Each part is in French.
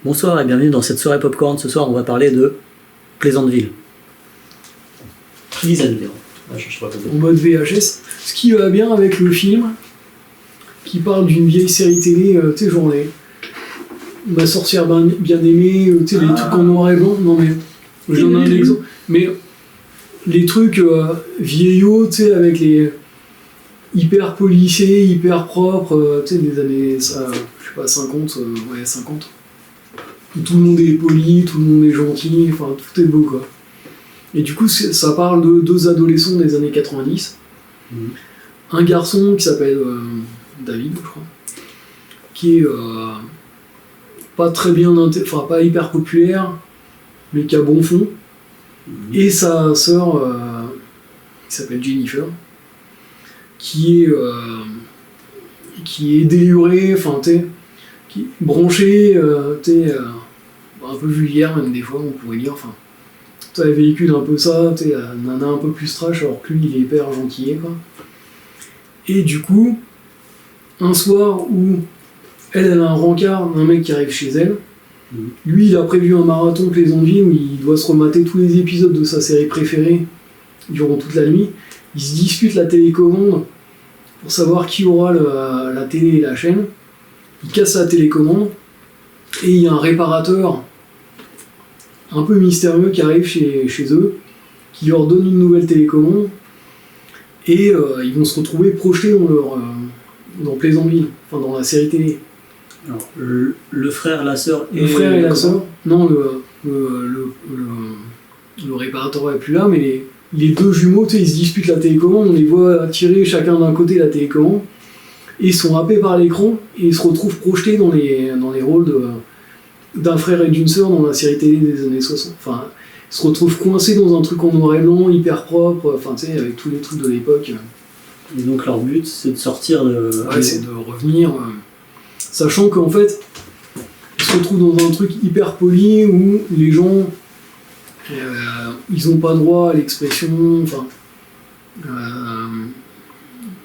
Bonsoir et bienvenue dans cette soirée popcorn. Ce soir, on va parler de Pleasantville. Pleasantville. En mode VHS. Ce qui va bien avec le film, qui parle d'une vieille série télé, tu sais, genre Ma sorcière bien aimée, tu sais, les trucs en noir et blanc. Non mais, je donne un exemple. Mais les trucs vieillots, tu sais, avec les hyper polissés, hyper propres, tu sais, des années, je sais pas, 50, 50. Où tout le monde est poli, tout le monde est gentil, enfin, tout est beau, quoi. Et du coup, ça parle de deux adolescents des années 90. Un garçon qui s'appelle David, je crois, qui est pas très bien, enfin pas hyper populaire, mais qui a bon fond. Et sa sœur, qui s'appelle Jennifer, qui est délurée, enfin t'es, qui est branchée, un peu vulgaire même des fois, on pourrait dire. Enfin, elle véhicule un peu ça, la nana un peu plus trash, alors que lui il est hyper gentillet, quoi. Et du coup, un soir où elle a un rencard d'un mec qui arrive chez elle, lui il a prévu un marathon Pleasantville où il doit se remater tous les épisodes de sa série préférée durant toute la nuit. Ils se disputent la télécommande pour savoir qui aura la télé et la chaîne. Il casse la télécommande et il y a un réparateur un peu mystérieux qui arrive chez eux, qui leur donne une nouvelle télécommande et ils vont se retrouver projetés dans Pleasantville, enfin dans la série télé. Alors, le frère, la sœur et... Le frère et la sœur. Non, le réparateur est plus là, mais les deux jumeaux, ils se disputent la télécommande, on les voit tirer chacun d'un côté la télécommande, et ils sont happés par l'écran, et ils se retrouvent projetés dans les rôles d'un frère et d'une sœur dans la série télé des années 60. Enfin, ils se retrouvent coincés dans un truc en noir et blanc, hyper propre, enfin, tu sais, avec tous les trucs de l'époque. Et donc leur but, c'est de sortir de... Ouais, c'est de revenir... Sachant qu'en fait, ils se retrouvent dans un truc hyper poli où les gens, ils n'ont pas droit à l'expression, enfin,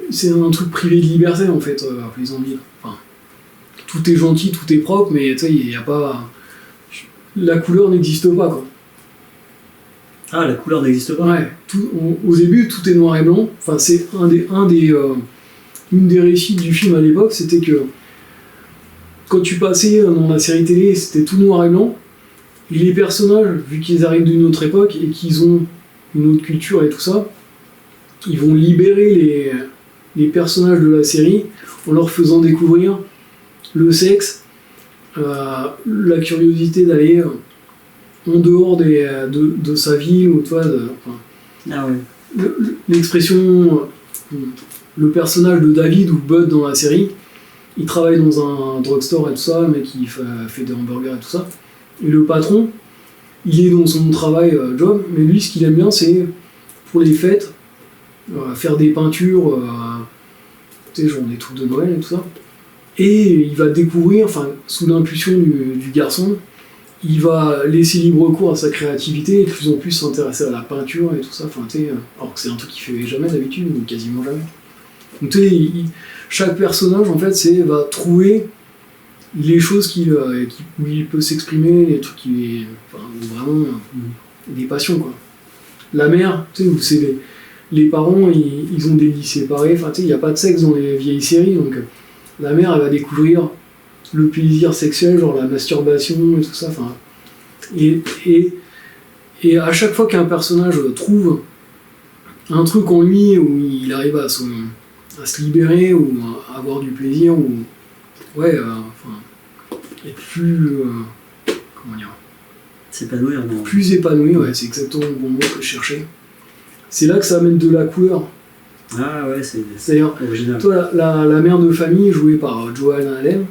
c'est un truc privé de liberté en fait, à Pleasantville. Enfin, tout est gentil, tout est propre, mais tu sais, il n'y a pas... La couleur n'existe pas, quoi. Ah, la couleur n'existe pas. Ouais, au début, tout est noir et blanc. Enfin, c'est une des réussites du film à l'époque, c'était que quand tu passais dans la série télé, c'était tout noir et blanc. Et les personnages, vu qu'ils arrivent d'une autre époque et qu'ils ont une autre culture et tout ça, ils vont libérer les personnages de la série en leur faisant découvrir le sexe, la curiosité d'aller en dehors de sa vie, ou toi, Ah ouais. l'expression, le personnage de David ou Bud dans la série, il travaille dans un drugstore et tout ça, mais qui fait des hamburgers et tout ça. Et le patron, il est dans son travail job, mais lui, ce qu'il aime bien, c'est pour les fêtes, faire des peintures, tu sais, genre des trucs de Noël et tout ça. Et il va découvrir, enfin, sous l'impulsion du garçon, il va laisser libre cours à sa créativité et de plus en plus s'intéresser à la peinture et tout ça, enfin, tu sais, alors que c'est un truc qu'il fait jamais d'habitude, ou quasiment jamais. Donc, tu sais, chaque personnage, en fait, va trouver les choses où il peut s'exprimer, les trucs enfin, vraiment des passions, quoi. La mère, tu sais, où c'est les parents, ils ont des lits séparés, enfin, tu sais, il n'y a pas de sexe dans les vieilles séries, donc la mère, elle va découvrir le plaisir sexuel, genre la masturbation et tout ça, enfin. Et à chaque fois qu'un personnage trouve un truc en lui où il arrive à se libérer ou à avoir du plaisir ou être plus comment dire, s'épanouir, non. Plus épanoui, ouais, c'est exactement le bon mot que je cherchais. C'est là que ça amène de la couleur. Ah ouais, c'est original. Toi, la mère de famille jouée par Joanna Allen,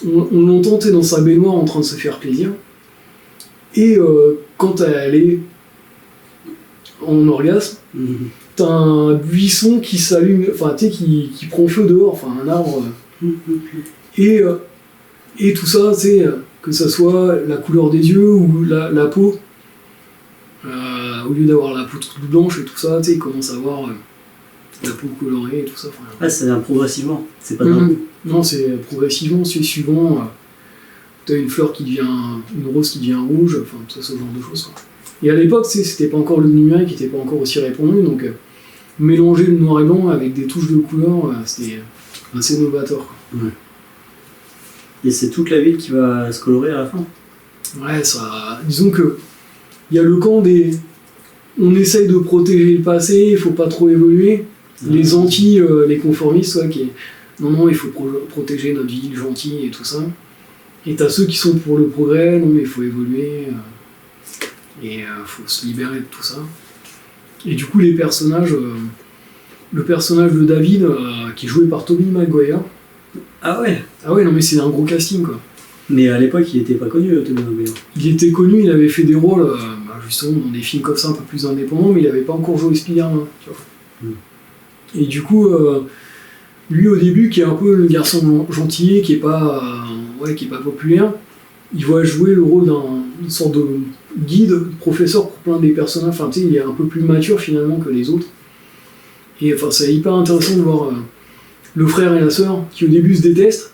on l'entend dans sa baignoire en train de se faire plaisir, et quand elle est en orgasme, t'as un buisson qui s'allume, enfin tu sais, qui prend feu dehors, enfin un arbre, et tout ça, c'est que ça soit la couleur des yeux ou la peau, au lieu d'avoir la peau toute blanche et tout ça, tu sais, il commence à avoir la peau colorée et tout ça. Ah, c'est progressivement, c'est pas d'un coup. Non, c'est progressivement, c'est suivant t'as une fleur qui devient, une rose qui devient rouge, enfin tout ce genre de choses, quoi. Et à l'époque, c'était pas encore le numérique, qui était pas encore aussi répandu, donc mélanger le noir et blanc avec des touches de couleur, c'était assez novateur, quoi. Ouais. Et c'est toute la ville qui va se colorer à la fin. Ouais, ça. Disons que il y a le camp des. On essaye de protéger le passé, il faut pas trop évoluer. Les anti, les conformistes, ouais, qui. Non, il faut protéger notre ville gentille et tout ça. Et t'as ceux qui sont pour le progrès, non, mais il faut évoluer. Et faut se libérer de tout ça. Et du coup, les personnages. Le personnage de David, qui est joué par Tobey Maguire. Ah ouais. Ah ouais, non, mais c'est un gros casting, quoi. Mais à l'époque, il était pas connu, Tobey Maguire. Il était connu, il avait fait des rôles, justement, dans des films comme ça, un peu plus indépendants, mais il avait pas encore joué Spider-Man, tu vois. Et du coup, lui, au début, qui est un peu le garçon gentil, qui est pas populaire, il va jouer le rôle d'une sorte de guide, professeur pour plein des personnages. Enfin, tu sais, il est un peu plus mature, finalement, que les autres. Et enfin, c'est hyper intéressant de voir le frère et la sœur, qui au début se détestent,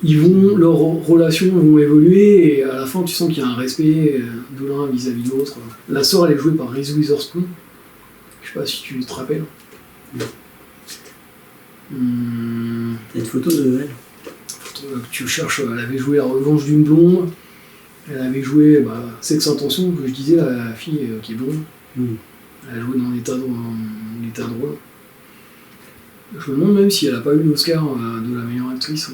leurs relations vont évoluer, et à la fin tu sens qu'il y a un respect de l'un vis-à-vis de l'autre. La sœur, elle est jouée par Reese Witherspoon, je sais pas si tu te rappelles. T'as une photo de elle? Tu cherches, elle avait joué La Revanche d'une blonde, elle avait joué Sex Intention, que je disais, la fille qui est blonde. Elle a joué dans l'état de rôle. Je me demande même si elle a pas eu l'Oscar de la meilleure actrice.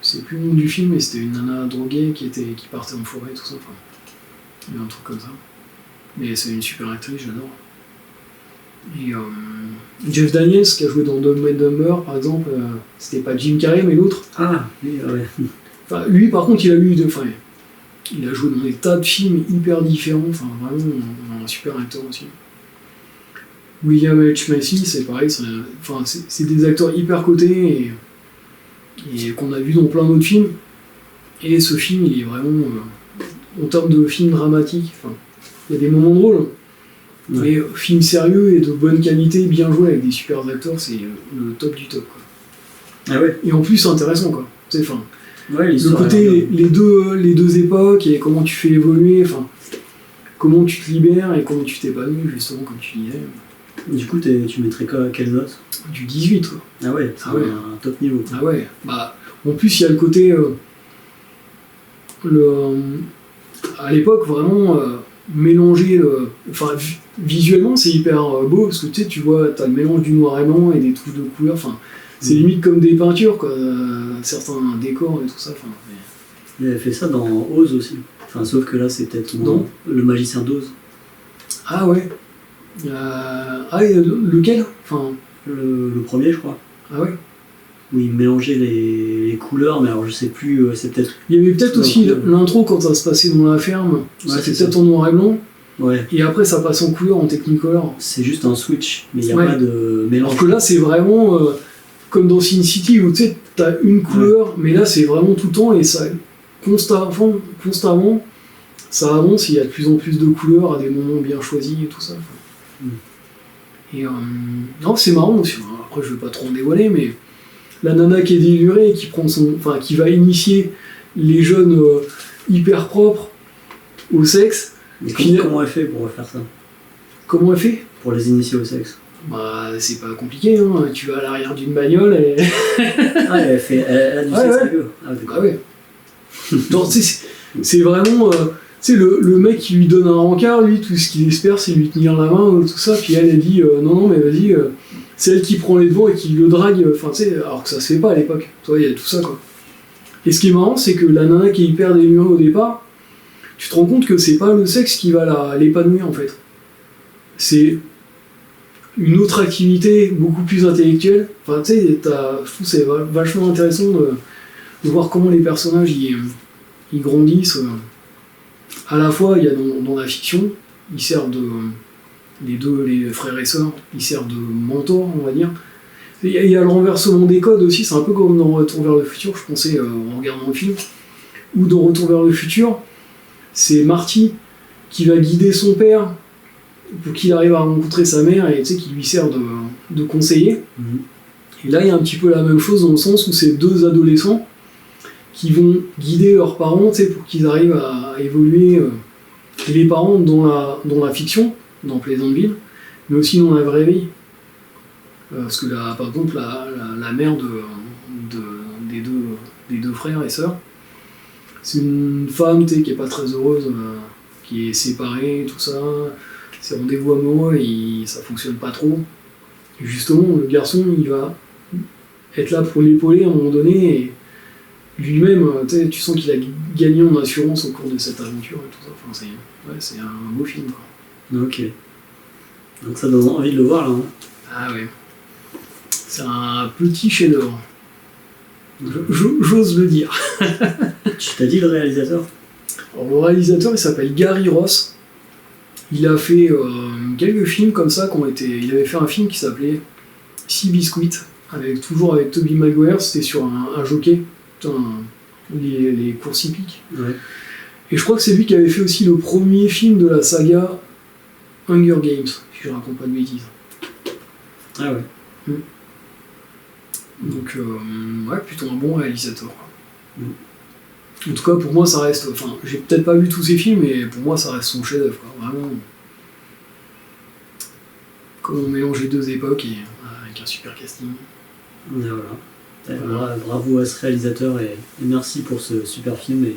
C'est plus le nom du film, mais c'était une nana droguée qui partait en forêt, tout ça. Enfin, il y a un truc comme ça. Mais c'est une super actrice, j'adore. Et Jeff Daniels, qui a joué dans Dumb and Dumber, par exemple, c'était pas Jim Carrey, mais l'autre. Ah, oui, ouais. Enfin, lui, par contre, il a joué dans des tas de films hyper différents. Enfin, vraiment, un super acteur aussi. William H. Macy, c'est pareil. C'est des acteurs hyper cotés et qu'on a vu dans plein d'autres films. Et ce film, il est vraiment, en termes de film dramatique, il y a des moments drôles, mais film sérieux et de bonne qualité, bien joué avec des super acteurs, c'est le top du top, quoi. Ah ouais. Et en plus, c'est intéressant, quoi. Le côté, les deux époques et comment tu fais évoluer, comment tu te libères et comment tu t'épanouis, justement, comme tu disais. Du coup, tu mettrais quelle note? Du 18, quoi. Ah ouais, c'est un top niveau, quoi. Ah ouais, en plus il y a le côté à l'époque vraiment mélanger visuellement c'est hyper beau parce que tu vois, t'as le mélange du noir et blanc et des touches de couleur, c'est limite comme des peintures, quoi, certains décors et tout ça. Il avait fait ça dans Oz aussi, sauf que là c'est peut-être le magicien d'Oz. Ah ouais. Lequel? Le premier, je crois. Ah ouais. Où il mélangeait les couleurs, mais alors je sais plus, c'est peut-être... Il y avait peut-être aussi l'intro quand ça se passait dans la ferme, c'était peut-être en noir et blanc, et après ça passe en couleur, en Technicolor. C'est juste un switch, mais il n'y a pas de mélange. Alors que là c'est vraiment comme dans Sin City, où tu sais, t'as une couleur, mais là c'est vraiment tout le temps, et ça constamment, ça avance, il y a de plus en plus de couleurs à des moments bien choisis et tout ça. Et non, c'est marrant aussi. Après, je vais pas trop en dévoiler, mais la nana qui est délurée, qui va initier les jeunes hyper propres au sexe. Mais comment elle fait pour faire ça? Comment elle fait? Pour les initier au sexe? C'est pas compliqué, hein. Tu vas à l'arrière d'une bagnole et... elle a du sexe sérieux. Ah ouais. Non, c'est vraiment... le mec qui lui donne un rencard, lui, tout ce qu'il espère, c'est lui tenir la main, tout ça, puis elle dit non, mais vas-y, c'est elle qui prend les devants et qui le drague, alors que ça se fait pas à l'époque. Il y a tout ça, quoi. Et ce qui est marrant, c'est que la nana qui est hyper délurée au départ, tu te rends compte que c'est pas le sexe qui va l'épanouir, en fait. C'est une autre activité beaucoup plus intellectuelle. Je trouve que c'est vachement intéressant de voir comment les personnages ils grandissent. À la fois, il y a dans la fiction, ils servent les frères et sœurs, ils servent de mentors, on va dire. Il y a le renversement des codes aussi, c'est un peu comme dans Retour vers le futur, je pensais en regardant le film. Ou dans Retour vers le futur, c'est Marty qui va guider son père pour qu'il arrive à rencontrer sa mère et qui lui sert de conseiller. Et là, il y a un petit peu la même chose dans le sens où c'est deux adolescents qui vont guider leurs parents, tu sais, pour qu'ils arrivent à évoluer. Et les parents dans la fiction, dans Pleasantville, mais aussi dans la vraie vie. Parce que par exemple, la mère des deux frères et sœurs, c'est une femme, tu sais, qui est pas très heureuse, qui est séparée, tout ça. Ses rendez-vous amoureux, ça fonctionne pas trop. Et justement, le garçon, il va être là pour l'épauler à un moment donné, et lui-même, tu sens qu'il a gagné en assurance au cours de cette aventure et tout ça. Enfin, c'est un beau film, quoi. Ok. Donc ça donne envie de le voir, là. Hein. Ah ouais. C'est un petit chef-d'œuvre. J'ose le dire. Tu t'as dit le réalisateur? Alors, le réalisateur, il s'appelle Gary Ross. Il a fait quelques films comme ça il avait fait un film qui s'appelait Sea Biscuit, toujours avec Tobey Maguire. C'était sur un jockey, les courses hippiques. Ouais. Et je crois que c'est lui qui avait fait aussi le premier film de la saga Hunger Games, si je raconte pas de bêtises. Ah ouais. Donc, ouais, plutôt un bon réalisateur. En tout cas, pour moi, ça reste. Enfin, j'ai peut-être pas vu tous ses films, mais pour moi, ça reste son chef-d'œuvre. Vraiment. Comment mélanger deux époques et avec un super casting. Et voilà. Bravo à ce réalisateur et merci pour ce super film. Et...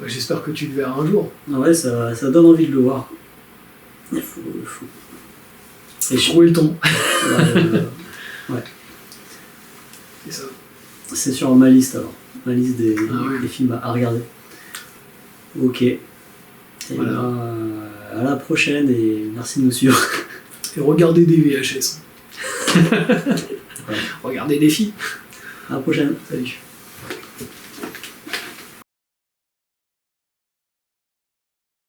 Ouais, j'espère que tu le verras un jour. Ah ouais, ça donne envie de le voir. Il faut... Et trouver le temps. Ouais. C'est ça. C'est sur ma liste alors. Ma liste des films à regarder. Ok. Et voilà. À la prochaine et merci de nous suivre. Et regardez des VHS. Ouais. Regardez des films. À la prochaine. Salut.